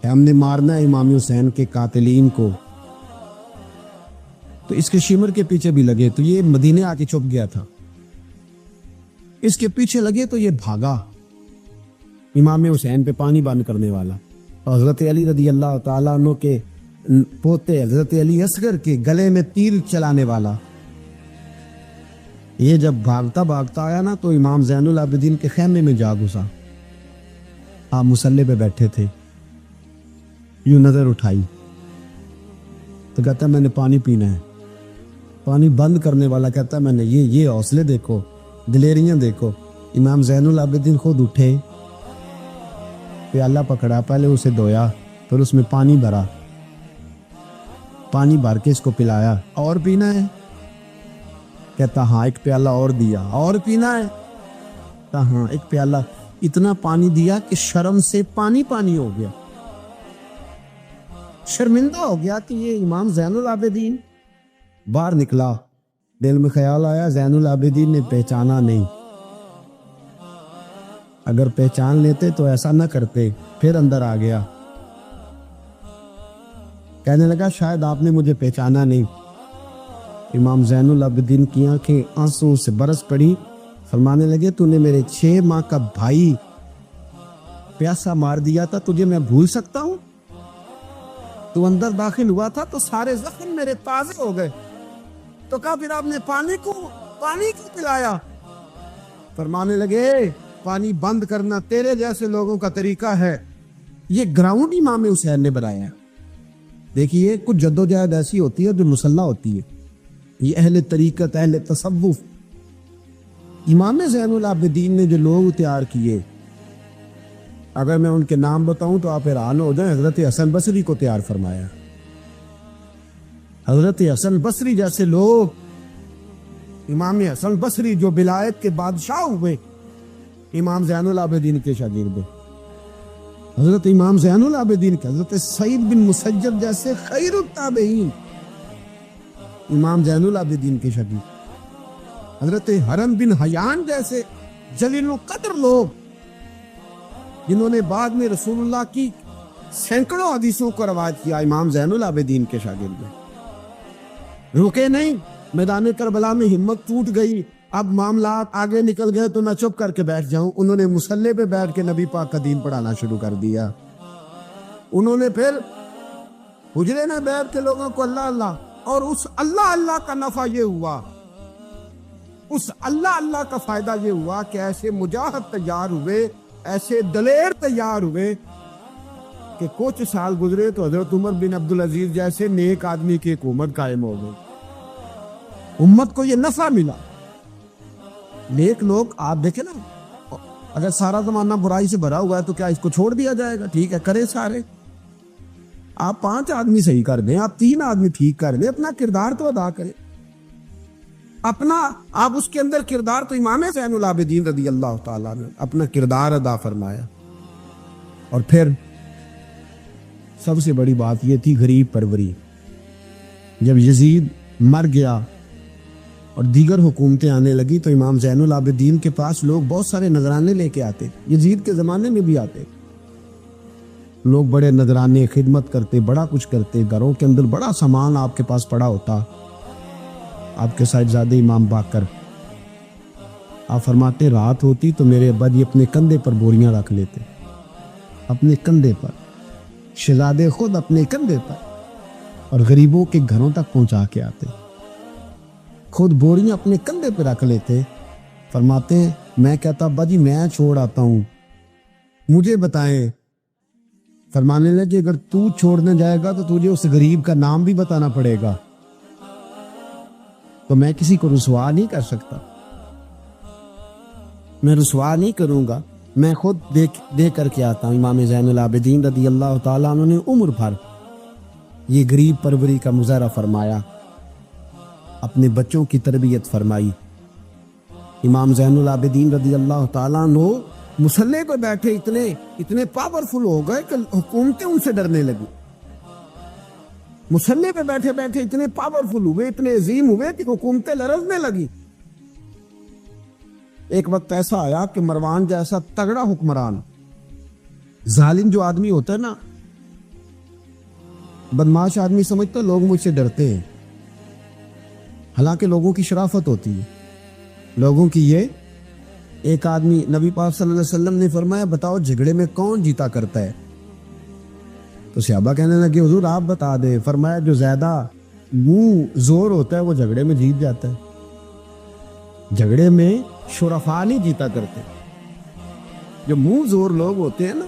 ہم نے مارنا ہے امام حسین کے قاتلین کو، تو اس کے شمر کے پیچھے بھی لگے تو یہ مدینے آ کے چھپ گیا تھا. اس کے پیچھے لگے تو یہ بھاگا. امام حسین پہ پانی بند کرنے والا، حضرت علی رضی اللہ تعالیٰ عنہ کے پوتے حضرت علی اصغر کے گلے میں تیر چلانے والا. یہ جب بھاگتا آیا نا تو امام زین العابدین کے خیمے میں جا گھسا. آپ مصلی پہ بیٹھے تھے، یوں نظر اٹھائی تو کہتا میں نے پانی پینا ہے. پانی بند کرنے والا کہتا میں نے یہ حوصلے دیکھو، دلیریاں دیکھو. امام زین العابدین خود اٹھے، پیالہ پکڑا، پہلے اسے دھویا، پھر اس میں پانی بھرا، پانی بھر کے اس کو پلایا. اور پینا ہے؟ کہتا ہاں. ایک پیالہ اور دیا. اور پینا ہے؟ کہتا ہاں. ایک پیالہ. اتنا پانی دیا کہ شرم سے پانی ہو گیا، شرمندہ ہو گیا کہ یہ امام زین العابدین. باہر نکلا، دل میں خیال آیا زین العابدین نے پہچانا نہیں، اگر پہچان لیتے تو ایسا نہ کرتے. پھر اندر آ گیا، کہنے لگا شاید آپ نے مجھے پہچانا نہیں. امام زین العابدین کی آنکھیں آنسو سے برس پڑی. فرمانے لگے تو نے میرے 6 ماہ کا بھائی پیاسا مار دیا تھا، تجھے میں بھول سکتا ہوں؟ تو اندر داخل ہوا تھا تو سارے زخم میرے تازے ہو گئے. تو کہا پھر آپ نے پانی کیوں پلایا؟ فرمانے لگے پانی بند کرنا تیرے جیسے لوگوں کا طریقہ ہے، یہ گراؤنڈ امام حسین نے بنایا. دیکھیے کچھ جدوجہد ایسی ہوتی ہے جو مسلح ہوتی ہے. یہ اہل طریقت، اہل تصوف، امام زین العابدین نے جو لوگ تیار کیے، اگر میں ان کے نام بتاؤں تو آپ حیران ہو جائیں. حضرت حسن بصری کو تیار فرمایا. حضرت حسن بصری جیسے لوگ امام حسن بصری جو ولایت کے بادشاہ ہوئے، امام زین العابدین کے شاگرد، حضرت امام زین العابدین کے، حضرت سعید بن مسجد جیسے خیر التابعین امام زین العابدین کے شاگرد، حضرت حرم بن حیان جیسے جلیل القدر لوگ جنہوں نے بعد میں رسول اللہ کی سینکڑوں حدیثوں کو روایت کیا، امام زین العابدین کے شاگرد ہیں۔ رکے نہیں، میدان کربلا میں ہمت ٹوٹ گئی، اب معاملات آگے نکل گئے تو میں چپ کر کے بیٹھ جاؤں، انہوں نے مصلی پہ بیٹھ کے نبی پاک کا دین پڑھانا شروع کر دیا۔ انہوں نے پھر حجرے میں بیٹھ کے لوگوں کو اللہ اللہ، اور اس اللہ اللہ کا نفع یہ ہوا، اس اللہ اللہ کا فائدہ یہ ہوا کہ ایسے مجاہد تیار ہوئے، ایسے دلیر تیار ہوئے کہ کچھ سال گزرے تو حضرت عمر بن عبدالعزیز جیسے نیک آدمی کی حکومت قائم ہو گئی، امت کو یہ نفع ملا۔ نیک لوگ آپ دیکھیں نا، اگر سارا زمانہ برائی سے بھرا ہوا ہے تو کیا اس کو چھوڑ دیا جائے گا؟ ٹھیک ہے، کرے سارے، آپ 5 آدمی صحیح کر دیں، آپ 3 آدمی ٹھیک کر دیں، اپنا کردار تو ادا کریں، اپنا آپ اس کے اندر کردار، تو امام زین العابدین رضی اللہ تعالیٰ نے اپنا کردار ادا فرمایا۔ اور پھر سب سے بڑی بات یہ تھی غریب پروری۔ جب یزید مر گیا اور دیگر حکومتیں آنے لگی تو امام زین العابدین کے پاس لوگ بہت سارے نذرانے لے کے آتے، یزید کے زمانے میں بھی آتے، لوگ بڑے نذرانے خدمت کرتے، بڑا کچھ کرتے، گھروں کے اندر بڑا سامان آپ کے پاس پڑا ہوتا۔ آپ کے صاحبزادے امام باقر آپ فرماتے رات ہوتی تو میرے ابا جی اپنے کندھے پر بوریاں رکھ لیتے، اپنے کندھے پر، شہزادے خود اپنے کندھے پر، اور غریبوں کے گھروں تک پہنچا کے آتے، خود بوریاں اپنے کندھے پہ رکھ لیتے۔ فرماتے میں کہتا ابا جی میں چھوڑ آتا ہوں، مجھے بتائیں۔ فرمانے لگے اگر تو چھوڑنے جائے گا تو تجھے اس غریب کا نام بھی بتانا پڑے گا، تو میں کسی کو رسوا نہیں کر سکتا، میں رسوا نہیں کروں گا، میں خود دے کر کے آتا ہوں۔ امام زین العابدین رضی اللہ تعالیٰ عنہ نے عمر بھر یہ غریب پروری کا مظاہرہ فرمایا، اپنے بچوں کی تربیت فرمائی۔ امام زین العابدین رضی اللہ تعالیٰ عنہ مصلی پہ بیٹھے اتنے پاورفل ہو گئے کہ حکومتیں ان سے ڈرنے لگی، مصلی پہ بیٹھے بیٹھے اتنے پاورفل ہوئے، اتنے عظیم ہوئے کہ حکومتیں لرزنے لگی۔ ایک وقت ایسا آیا کہ مروان جیسا تگڑا حکمران، ظالم جو آدمی ہوتا ہے نا، بدماش آدمی سمجھتا لوگ مجھ سے ڈرتے ہیں، حالانکہ لوگوں کی شرافت ہوتی ہے، لوگوں کی یہ۔ ایک آدمی، نبی پاک صلی اللہ علیہ وسلم نے فرمایا بتاؤ جھگڑے میں کون جیتا کرتا ہے؟ تو صحابہ کہنے لگے حضور آپ بتا دیں۔ فرمایا جو زیادہ منہ زور ہوتا ہے وہ جھگڑے میں جیت جاتا ہے، جھگڑے میں شرفا نہیں جیتا کرتے، جو منہ زور لوگ ہوتے ہیں نا،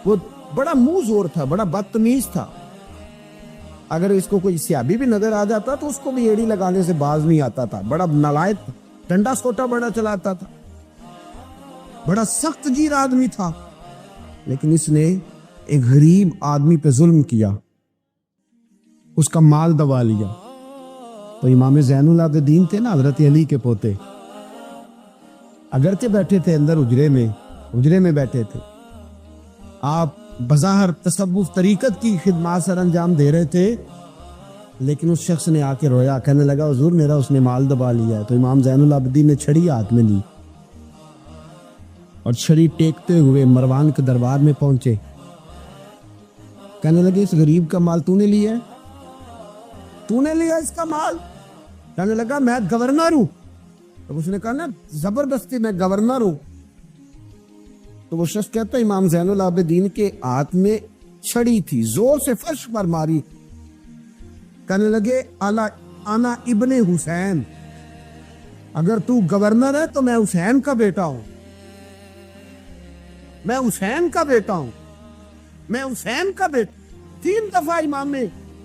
وہ بڑا منہ زور تھا، بڑا بدتمیز تھا، اگر اس کو کوئی سیابی بھی نظر آ جاتا تو اس کو بھی ایڑی لگانے سے باز نہیں آتا تھا، بڑا نالائق، ڈنڈا سوٹا بڑا چلاتا تھا، بڑا سخت گیر آدمی تھا، لیکن اس نے ایک غریب آدمی پہ ظلم کیا، اس کا مال دبا لیا۔ تو امام زین العابدین تھے نا، حضرت علی کے پوتے، اگرچہ بیٹھے تھے اندر حجرے میں بیٹھے تھے، آپ بظاہر تصوف طریقت کی خدمات سر انجام دے رہے تھے، لیکن اس شخص نے آ کے رویا، کہنے لگا حضور میرا اس نے مال دبا لیا ہے۔ تو امام زین العابدین نے چھڑی ہاتھ میں لی اور چھڑی ٹیکتے ہوئے مروان کے دربار میں پہنچے، کہنے لگے اس غریب کا مال تو نے لیا ہے؟ تو نے لیا اس کا مال؟ کہنے لگا میں گورنر ہوں۔ تو اس نے کہا نا زبردستی میں گورنر ہوں۔ تو وہ شخص کہتا ہے امام زین العابدین کے ہاتھ میں چھڑی تھی، زور سے فرش پر ماری، کہنے لگے انا ابن حسین، اگر تو گورنر ہے تو میں حسین کا بیٹا ہوں، میں حسین کا بیٹا ہوں، میں حسین کا بیٹا۔ 3 دفعہ امام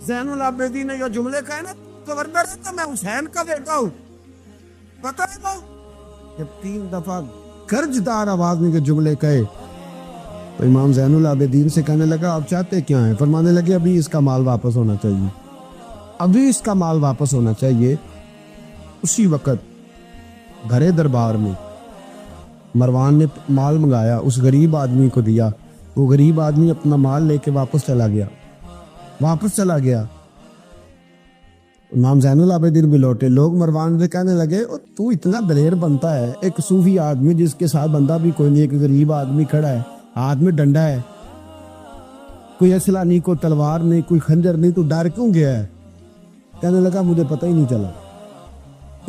زین العابدین نے یہ جملے کہے نا، گورنر ہے تو میں حسین کا بیٹا ہوں، پتہ ہے نا؟ جب 3 دفعہ گرجدار آواز میں کے جملے کہے تو امام زین العابدین سے کہنے لگا آپ چاہتے کیا ہیں؟ فرمانے لگے ابھی اس کا مال واپس ہونا چاہیے، ابھی اس کا مال واپس ہونا چاہیے۔ اسی وقت گھرے دربار میں مروان نے مال منگایا، اس غریب آدمی کو دیا، وہ غریب آدمی اپنا مال لے کے واپس چلا گیا۔ امام زین العابدین بھی لوٹے، لوگ مروان سے کہنے لگے تو اتنا دلیر بنتا ہے، ایک صوفی آدمی جس کے ساتھ بندہ بھی کوئی نہیں، ایک غریب آدمی کھڑا ہے، ہاتھ میں ڈنڈا ہے، کوئی اسلحہ نہیں، کوئی تلوار نہیں، کوئی خنجر نہیں، تو ڈر کیوں گیا ہے؟ کہنے لگا مجھے پتہ ہی نہیں چلا۔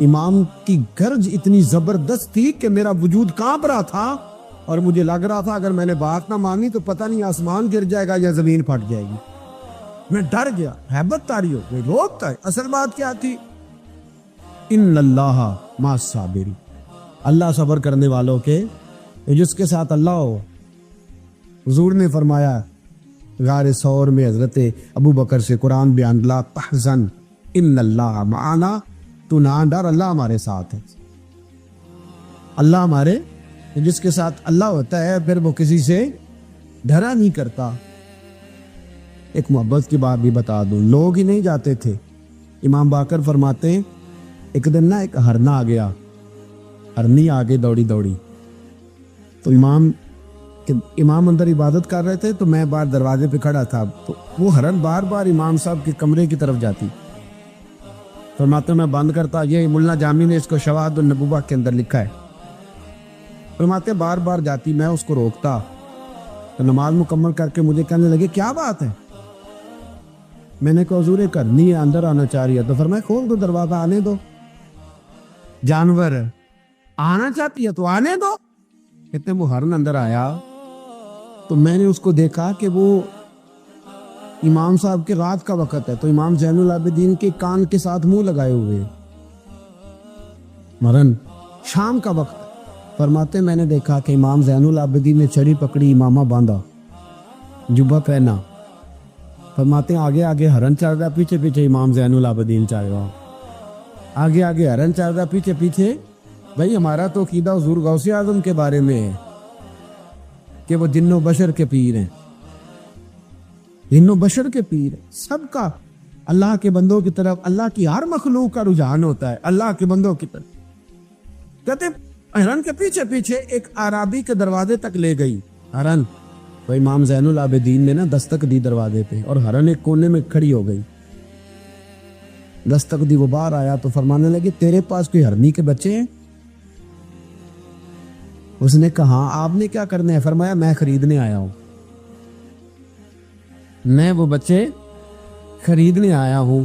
امام کی گرج اتنی زبردست تھی کہ میرا وجود کانپ رہا تھا اور مجھے لگ رہا تھا اگر میں نے بات نہ مانی تو پتہ نہیں آسمان گر جائے گا یا زمین پھٹ جائے گی۔ میں ڈر گیا، ہیبت تاری ہو گئی، روکتا ہے۔ اصل بات کیا تھی؟ ان اللہ مع الصابرین، اللہ صبر کرنے والوں کے، جس کے ساتھ اللہ ہو۔ حضور نے فرمایا غار ثور میں حضرت ابو بکر سے قرآن بیان، لا تحزن ان اللہ معنا، تو نہ ڈر، اللہ ہمارے ساتھ ہے۔ اللہ ہمارے، جس کے ساتھ اللہ ہوتا ہے پھر وہ کسی سے ڈرا نہیں کرتا۔ ایک محبت کی بات بھی بتا دوں، لوگ ہی نہیں جاتے تھے۔ امام باقر فرماتے ہیں ایک دن نا ایک ہرنا آ گیا، ہرنی آگے دوڑی تو امام اندر عبادت کر رہے تھے تو میں باہر دروازے پہ کھڑا تھا، تو وہ ہرن بار بار امام صاحب کے کمرے کی طرف جاتی، فرماتے میں بند کرتا، یہ ملا جامی نے اس کو شواہد النبوہ کے اندر لکھا ہے، فرماتے بار بار جاتی، میں اس کو روکتا تو نماز مکمل کر کے مجھے کہنے لگے کیا بات ہے؟ میں نے کہا حضور کرنی ہے، اندر آنا چاہ رہی ہے، تو فرمایا کھول دو دروازہ، آنے دو، جانور آنا چاہتی ہے تو آنے دو۔ کہتے وہ ہرن اندر آیا تو میں نے اس کو دیکھا کہ وہ امام صاحب کے رات کا وقت ہے، تو امام زین العابدین کے کان کے ساتھ منہ لگائے ہوئے، مرن شام کا وقت۔ فرماتے میں نے دیکھا کہ امام زین العابدین نے چھڑی پکڑی، امامہ باندھا، جبہ پہنا، فرماتے ہیں آگے آگے ہرن چل رہا، پیچھے پیچھے امام زین العابدین چل رہا، آگے آگے ہرن چل رہا، پیچھے پیچھے۔ بھائی ہمارا تو عقیدہ حضور غوث اعظم کے بارے میں ہے کہ وہ جن و بشر کے پیر ہیں، جن و بشر کے پیر ہیں، سب کا اللہ کے بندوں کی طرف، اللہ کی ہر مخلوق کا رجحان ہوتا ہے اللہ کے بندوں کی طرف۔ کہتے ہرن کے پیچھے پیچھے ایک عرابی کے دروازے تک لے گئی ہرن، تو امام زین العابدین نے نا دستک دی دروازے پہ، اور ہرن ایک کونے میں کھڑی ہو گئی، دستک دی، وہ باہر آیا تو فرمانے لگے تیرے پاس کوئی ہرنی کے بچے ہیں؟ اس نے کہا آپ نے کیا کرنا ہے؟ فرمایا میں خریدنے آیا ہوں، میں وہ بچے خریدنے آیا ہوں۔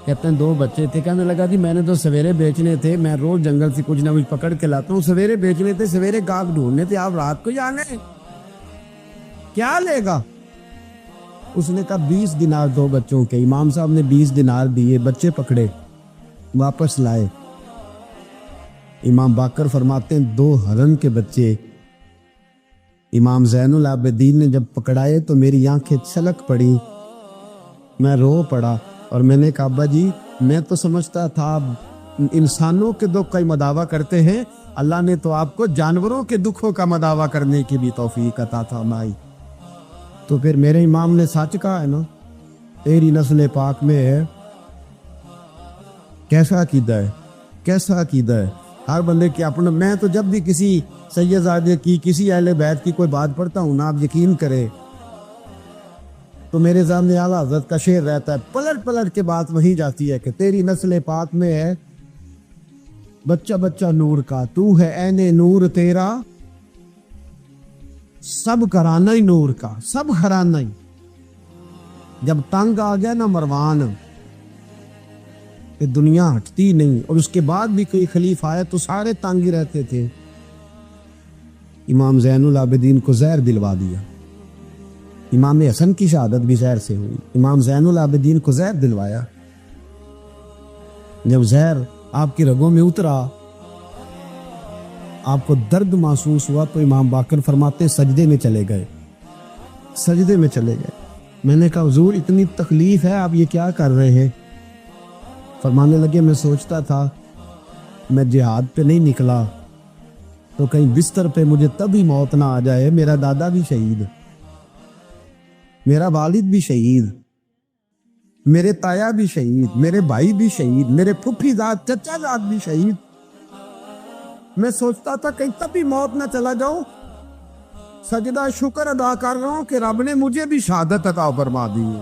کہتے ہیں 2 بچے تھے، کہنے لگا جی میں نے تو سویرے بیچنے تھے، میں روز جنگل سے کچھ نہ کچھ پکڑ کے لاتا ہوں، سویرے بیچنے تھے، سویرے گاہک ڈھونڈنے تھے، آپ رات کو جانے کیا لے گا؟ اس نے کہا 20 دینار 2 بچوں کے۔ امام صاحب نے 20 دینار دیے، بچے پکڑے، واپس لائے۔ امام باقر فرماتے ہیں 2 ہرن کے بچے امام زین العابدین نے جب پکڑائے تو میری آنکھیں چھلک پڑی، میں رو پڑا، اور میں نے کہا ابا جی میں تو سمجھتا تھا انسانوں کے دکھ کا ہی مداوع کرتے ہیں، اللہ نے تو آپ کو جانوروں کے دکھوں کا مداوع کرنے کی بھی توفیق عطا فرمائی۔ تو پھر میرے امام نے سچ کہا ہے نا، تیری نسل پاک میں ہے۔ کیسا عقیدہ ہے، کیسا عقیدہ ہے ہر بندے کے اپنا۔ میں تو جب بھی کسی سید زادے کی، کسی اہل بیت کی کوئی بات پڑھتا ہوں نا، آپ یقین کرے تو میرے سامنے اعلیٰ حضرت کا شعر رہتا ہے، پلٹ پلٹ کے بات وہیں جاتی ہے کہ تیری نسل پاک میں ہے بچہ بچہ نور کا، تو ہے عین نور تیرا، سب گھرانہ ہی نور کا، سب گھرانہ ہی۔ جب تنگ آ گیا نا مروان کہ دنیا ہٹتی نہیں، اور اس کے بعد بھی کوئی خلیفہ آیا تو سارے تنگ ہی رہتے تھے، امام زین العابدین کو زہر دلوا دیا۔ امام حسن کی شہادت بھی زہر سے ہوئی، امام زین العابدین کو زہر دلوایا۔ جب زہر آپ کی رگوں میں اترا، آپ کو درد محسوس ہوا، تو امام باقر فرماتے سجدے میں چلے گئے، سجدے میں چلے گئے۔ میں نے کہا حضور اتنی تکلیف ہے، آپ یہ کیا کر رہے ہیں؟ فرمانے لگے میں سوچتا تھا میں جہاد پہ نہیں نکلا تو کہیں بستر پہ مجھے تب ہی موت نہ آ جائے، میرا دادا بھی شہید، میرا والد بھی شہید، میرے تایا بھی شہید، میرے بھائی بھی شہید، میرے پھپھی ذات چچا ذات بھی شہید. میں سوچتا تھا کہیں تب بھی موت نہ چلا جاؤں. سجدہ شکر ادا کر رہا ہوں کہ رب نے مجھے بھی شہادت عطا فرما دی ہے.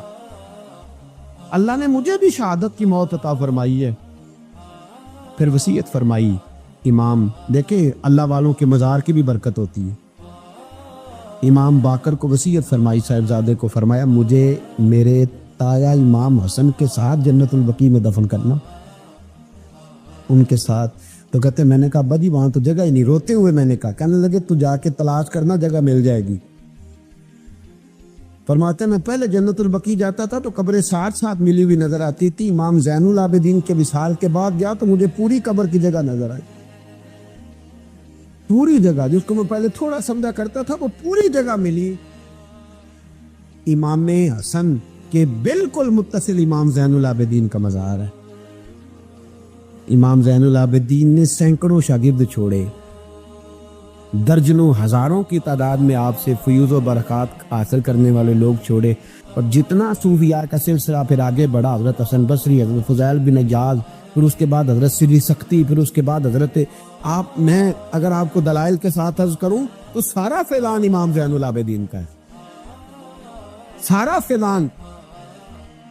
اللہ نے مجھے بھی شہادت کی موت عطا فرمائی ہے. پھر وصیت فرمائی امام. دیکھیں اللہ والوں کے مزار کی بھی برکت ہوتی ہے. امام باقر کو وصیت فرمائی صاحبزادے کو، فرمایا مجھے میرے تایا امام حسن کے ساتھ جنت البقیع میں دفن کرنا، ان کے ساتھ. تو کہتے میں نے کہا ابا جی وہاں تو جگہ ہی نہیں. روتے ہوئے میں نے کہا. کہنے لگے تو جا کے تلاش کرنا، جگہ مل جائے گی. فرماتے میں پہلے جنت البقیع جاتا تھا تو قبریں ساتھ ساتھ ملی ہوئی نظر آتی تھی. امام زین العابدین کے وصال کے بعد گیا تو مجھے پوری قبر کی جگہ نظر آئی. پوری جگہ جس کو میں پہلے تھوڑا سمجھا کرتا تھا وہ پوری جگہ ملی. امام حسن کے بالکل متصل امام زین العابدین کا مزار ہے. امام زین العابدین نے سینکڑوں شاگرد چھوڑے، درجنوں ہزاروں کی تعداد میں آپ سے فیوز و برکات حاصل کرنے والے لوگ چھوڑے. اور جتنا صوفیاء کا سلسلہ پھر آگے بڑھا، حضرت حسن بصری، حضرت فضیل بن عیاض، پھر اس کے بعد حضرت سری سختی، پھر اس کے بعد حضرت میں اگر آپ کو دلائل کے ساتھ عرض کروں تو سارا فیضان امام زین العابدین کا ہے. سارا فیضان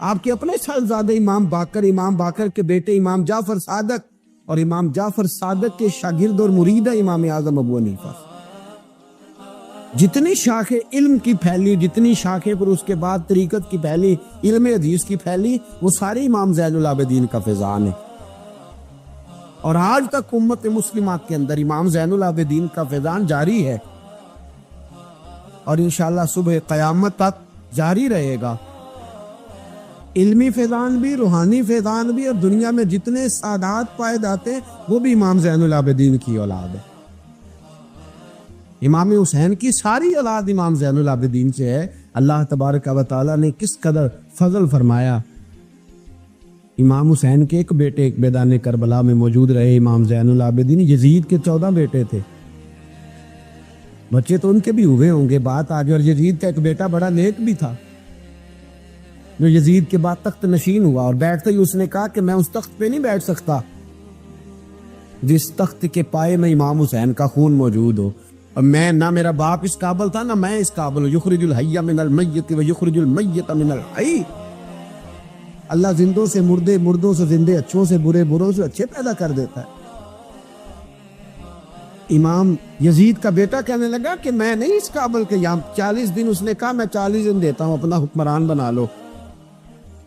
آپ کے اپنے صاحبزادے امام باقر کے بیٹے امام جعفر صادق اور امام جعفر صادق کے شاگرد اور مرید ہے امام اعظم ابو حنیفہ. جتنی شاخیں علم کی پھیلی، جتنی شاخیں پر اس کے بعد طریقت کی پھیلی، علم حدیث کی پھیلی، وہ سارے امام زین العابدین کا فیضان ہے. اور آج تک امت مسلمہ کے اندر امام زین العابدین کا فیضان جاری ہے اور انشاءاللہ صبح قیامت تک جاری رہے گا. علمی فیضان بھی، روحانی فیضان بھی، اور دنیا میں جتنے سعادات پائے جاتے ہیں وہ بھی امام زین العابدین کی اولاد ہے. امام حسین کی ساری اولاد امام زین العابدین سے ہے. اللہ تبارک و تعالیٰ نے کس قدر فضل فرمایا. امام حسین کے ایک بیٹے ایک میدان کربلا میں موجود رہے امام زین العابدین. یزید کے 14 بیٹے تھے. بچے تو ان کے بھی ہوئے ہوں گے بات آگے. اور یزید کا ایک بیٹا بڑا نیک بھی تھا جو یزید کے بعد تخت نشین ہوا، اور بیٹھتے ہی اس نے کہا کہ میں اس تخت پہ نہیں بیٹھ سکتا جس تخت کے پائے میں امام حسین کا خون موجود ہو. اور میں نہ میرا باپ اس قابل تھا نہ میں اس قابل ہوں. یخرج الحی من المیت و یخرج المیت من الحی. اللہ زندوں سے مردے، مردوں سے زندے، اچھوں سے برے، بروں سے اچھے پیدا کر دیتا ہے. امام یزید کا بیٹا کہنے لگا کہ میں نہیں اس قابل کہ یہاں 40 دن. اس نے کہا میں 40 دن دیتا ہوں، اپنا حکمران بنا لو.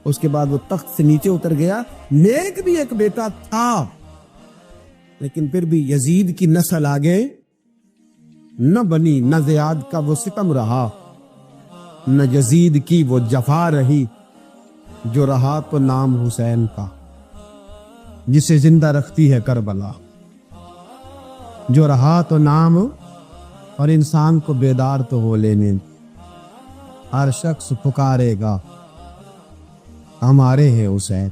اس کے بعد وہ تخت سے نیچے اتر گیا. نیک بھی ایک بیٹا تھا لیکن پھر بھی یزید کی نسل آگے نہ بنی، نہ زیاد کا وہ ستم رہا، نہ یزید کی وہ جفا رہی. جو رہا تو نام حسین کا جسے زندہ رکھتی ہے کربلا. جو رہا تو نام، اور انسان کو بیدار تو ہو لینے. ہر شخص پکارے گا ہمارے ہیں حسین.